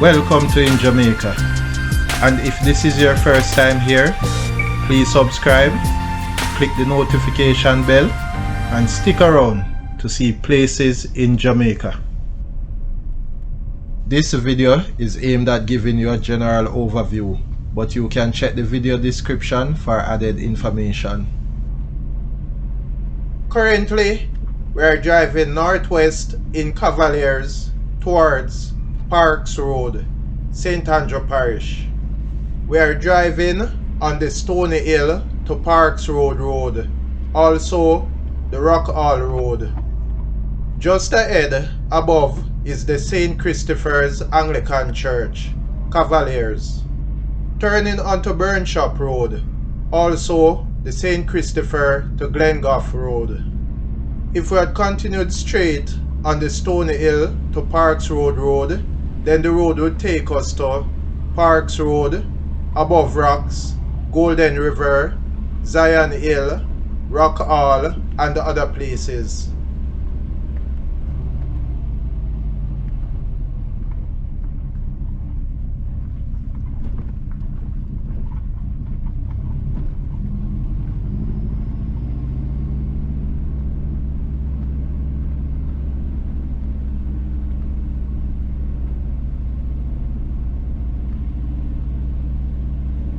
Welcome to InJamaica, and if this is your first time here, please subscribe, click the notification bell, and stick around to see places in Jamaica. This video is aimed at giving you a general overview, but you can check the video description for added information. Currently, we are driving northwest in Cavaliers towards Parks Road, St. Andrew Parish. We are driving on the Stony Hill to Parks Road, also the Rock Hall Road. Just ahead, above, is the St. Christopher's Anglican Church, Cavaliers. Turning onto Burnshop Road, also the St. Christopher to Glengoffe Road. If we had continued straight on the Stony Hill to Parks Road, then the road would take us to Parks Road, Above Rocks, Golden River, Zion Hill, Rock Hall, and other places.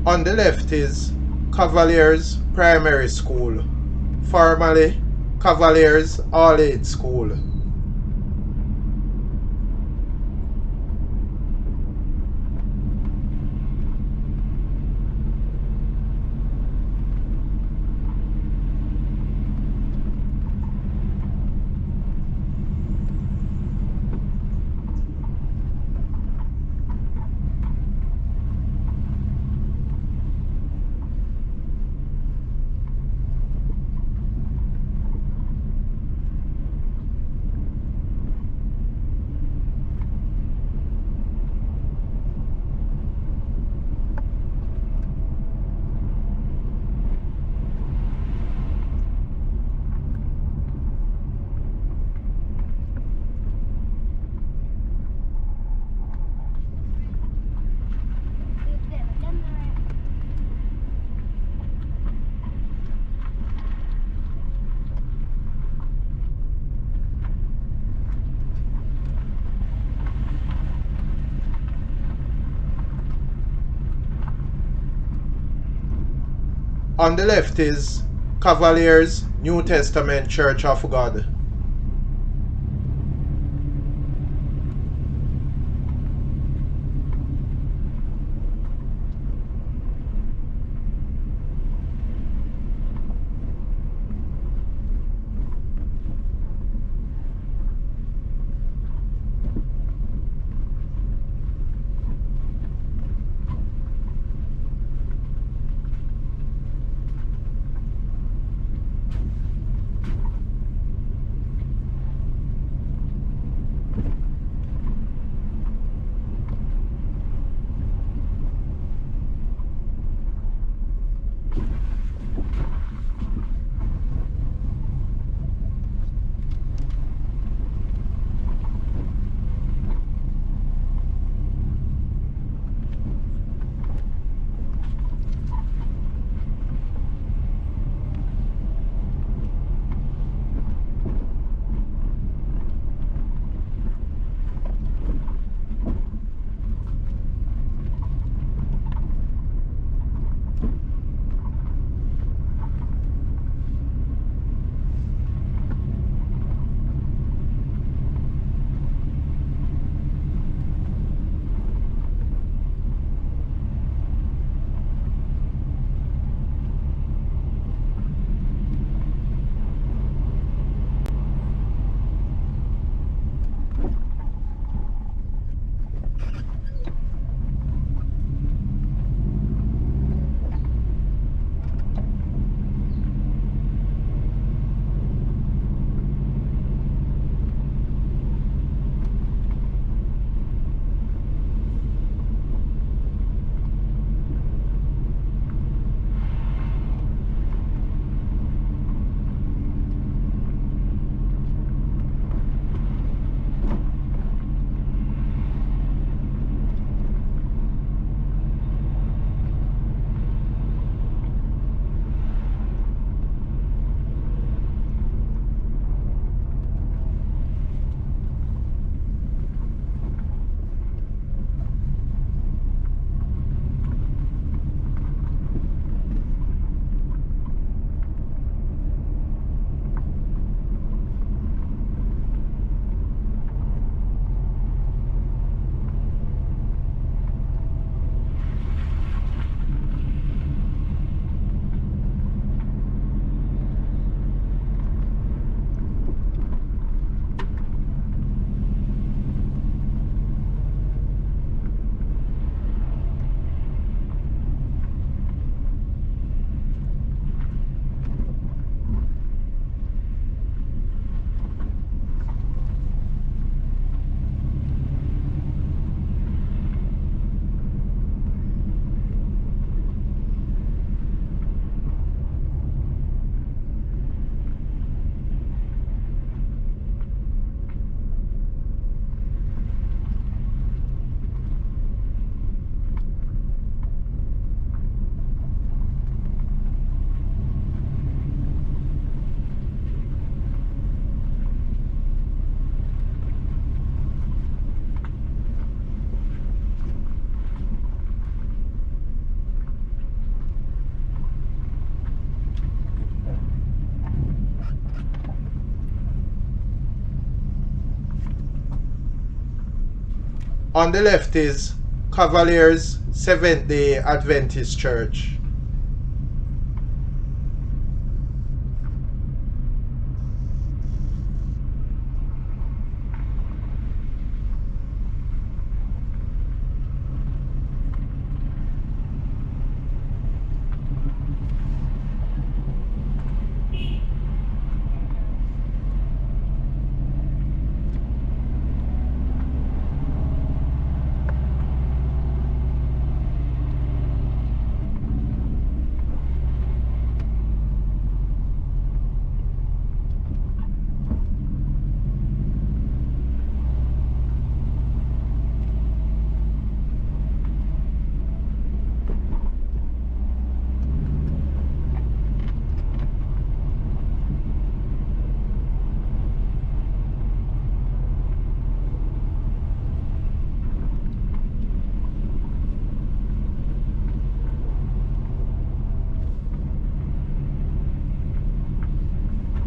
On the left is Cavaliers Primary School, formerly Cavaliers All-Aid School. On the left is Cavaliers New Testament Church of God. On the left is Cavaliers Seventh-day Adventist Church.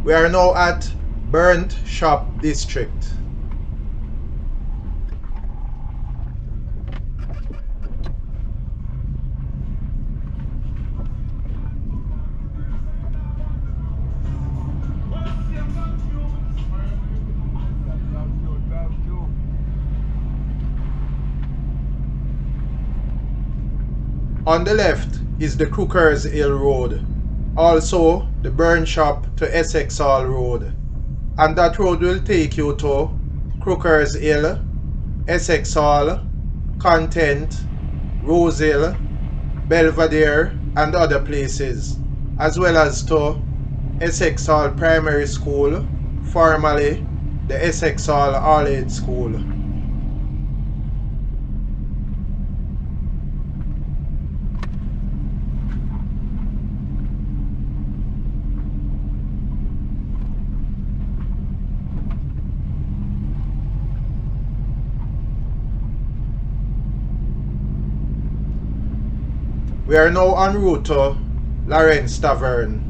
We are now at Burnt Shop District. On the left is the Crookers Hill Road, also the Burn Shop to Essex Hall Road, and that road will take you to Crookers Hill, Essex Hall, Content, Rose Hill, Belvedere and other places, as well as to Essex Hall Primary School, formerly the Essex Hall All-Aid School. We are now en route to Lawrence Tavern.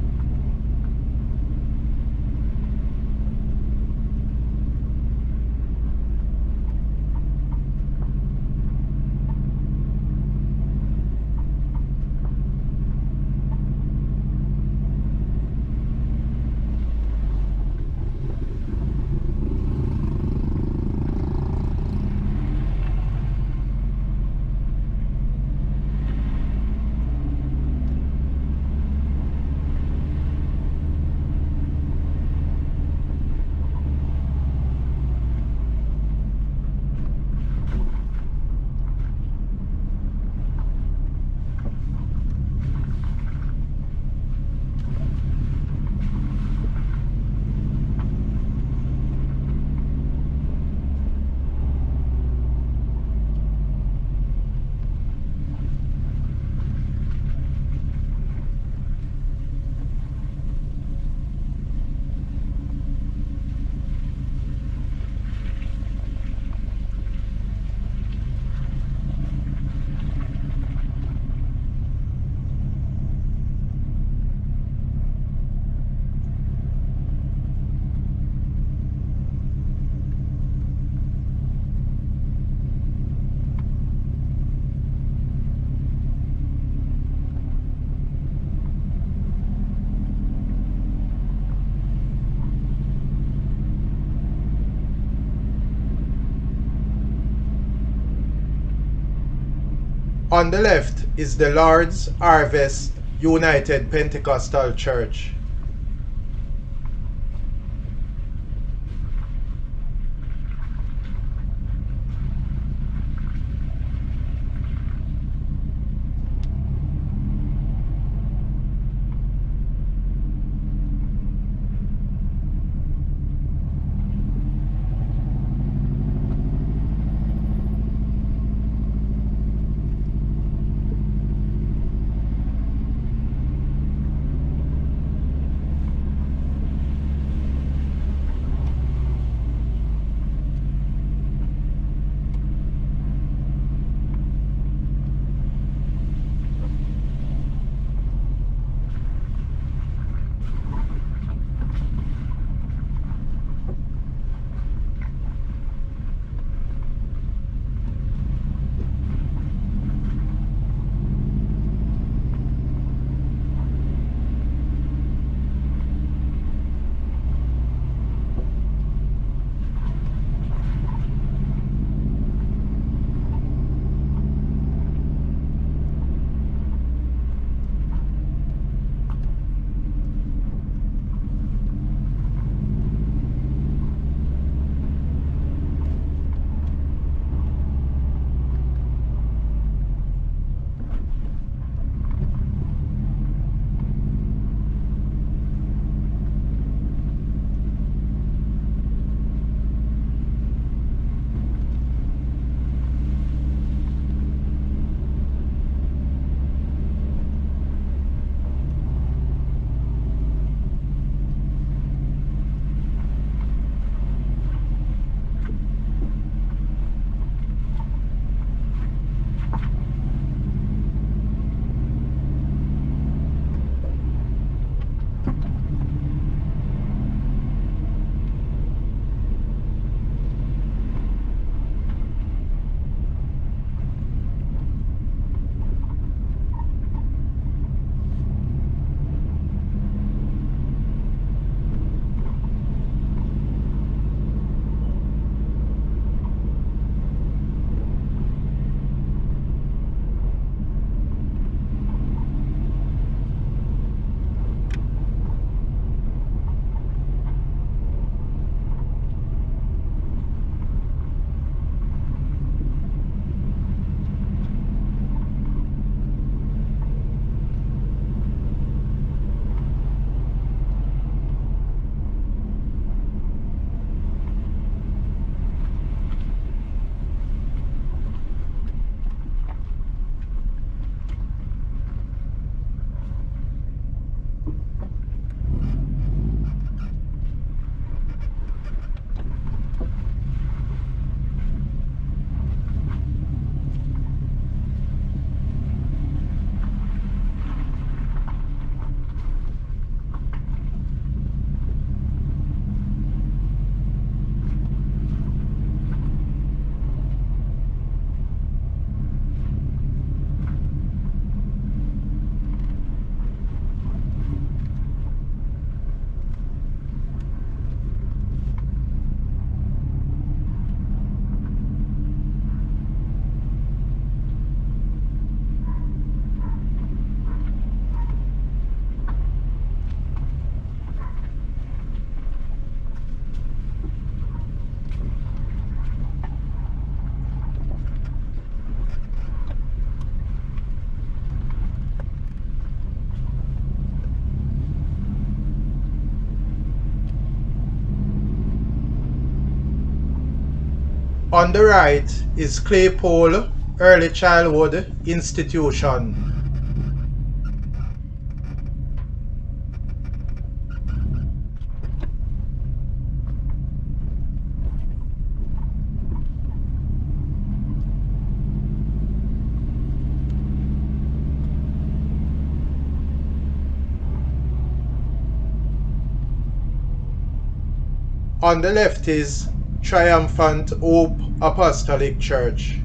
On the left is the Lord's Harvest United Pentecostal Church. On the right is Claypole Early Childhood Institution. On the left is Triumphant Hope Apostolic Church.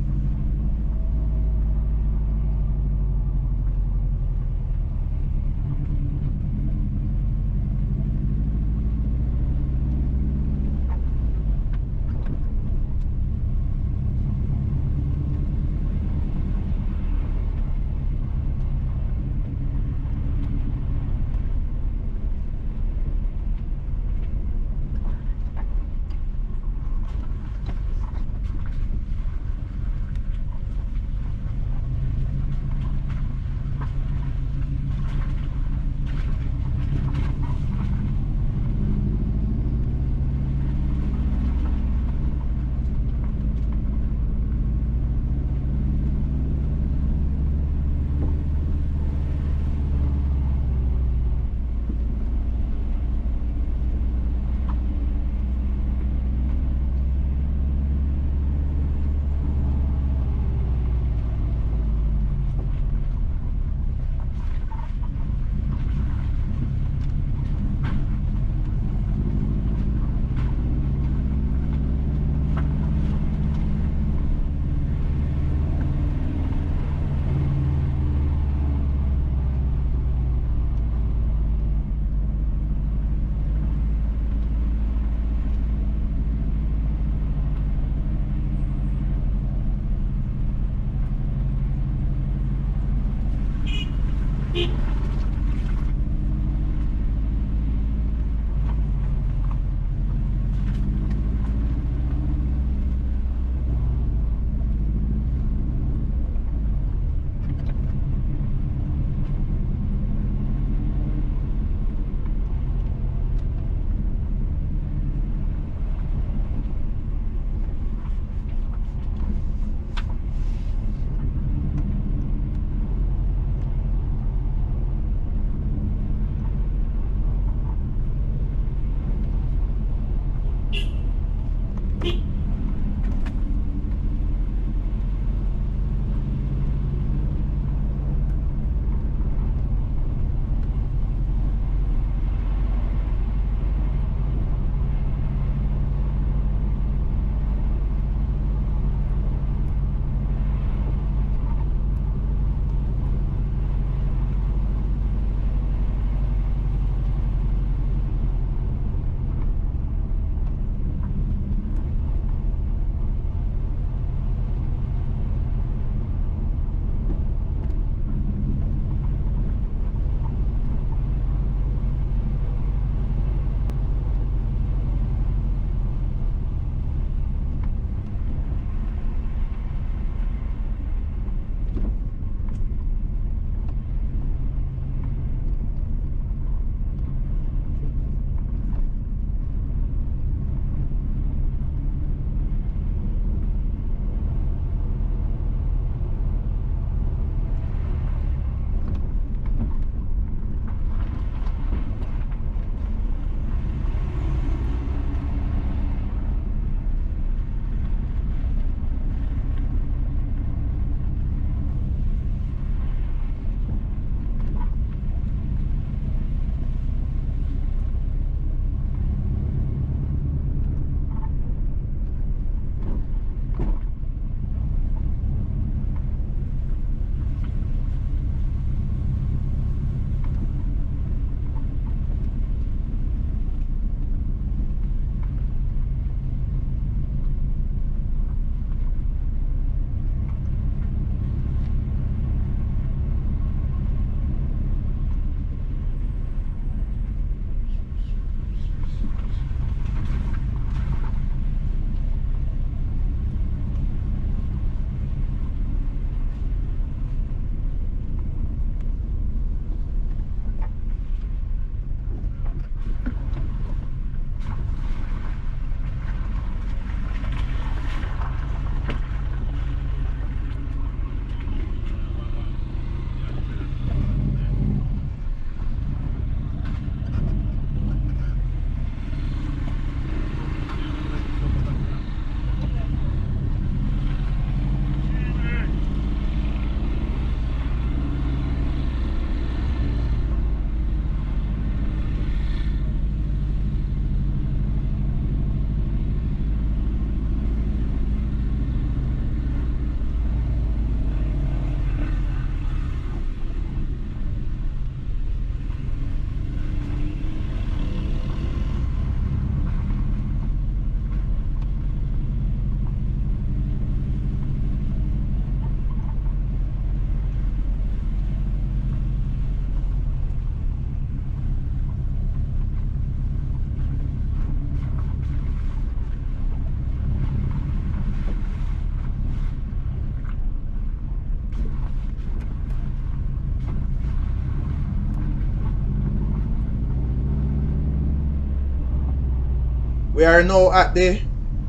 We are now at the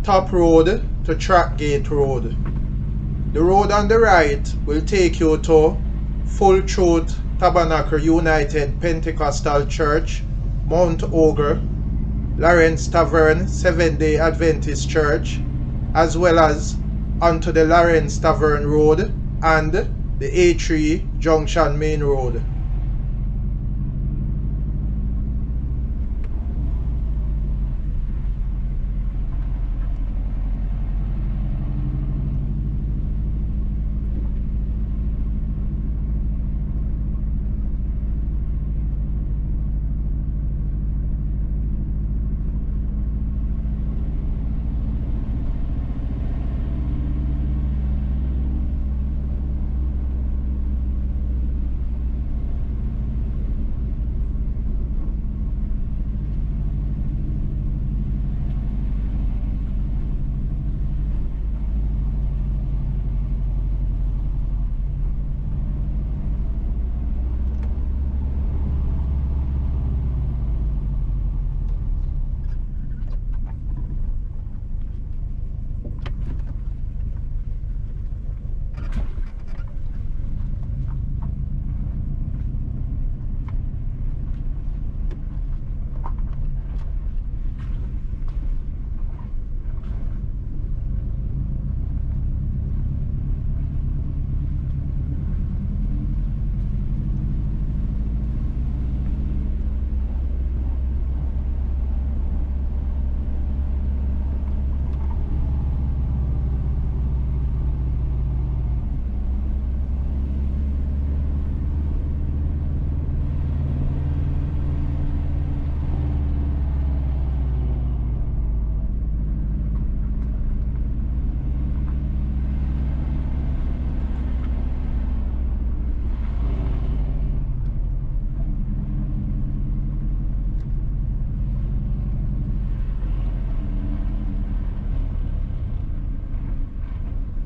top road to Trackgate Road. The road on the right will take you to Full Truth Tabernacle United Pentecostal Church, Mount Ogle, Lawrence Tavern Seventh-day Adventist Church, as well as onto the Lawrence Tavern Road and the A3 Junction Main Road.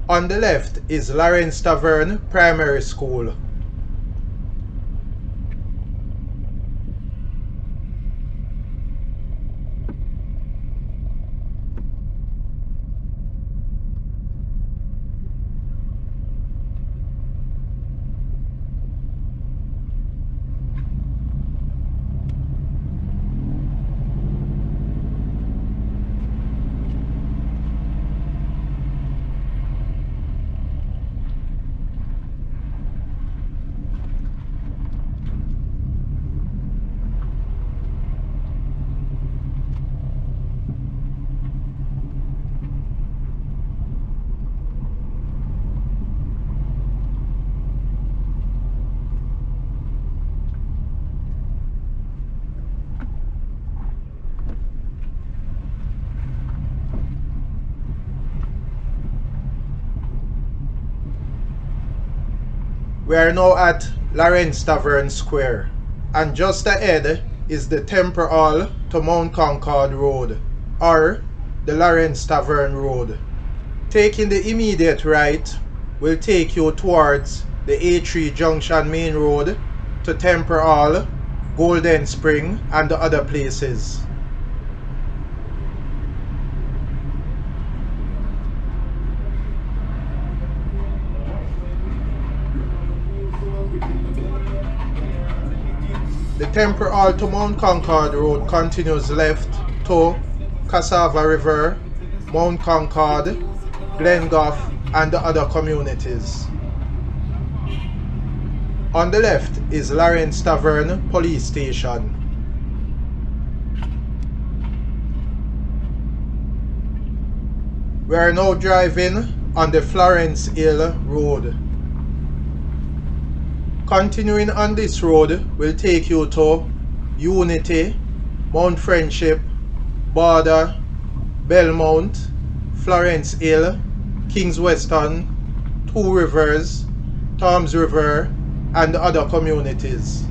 On the left is Lawrence Tavern Primary School. We are now at Lawrence Tavern Square, and just ahead is the Temple Hall to Mount Concord Road, or the Lawrence Tavern Road. Taking the immediate right will take you towards the A3 Junction Main Road to Temple Hall, Golden Spring, and the other places. The Temple Hall to Mount Concord Road continues left to Cassava River, Mount Concord, Glengoffe, and the other communities. On the left is Lawrence Tavern Police Station. We are now driving on the Florence Hill Road. Continuing on this road will take you to Unity, Mount Friendship, Border, Belmont, Florence Hill, Kings Weston, Two Rivers, Toms River, and other communities.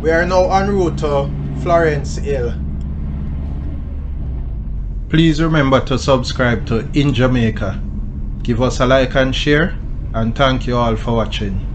We are now en route to Florence Hill. Please remember to subscribe to InJamaica. Give us a like and share, and thank you all for watching.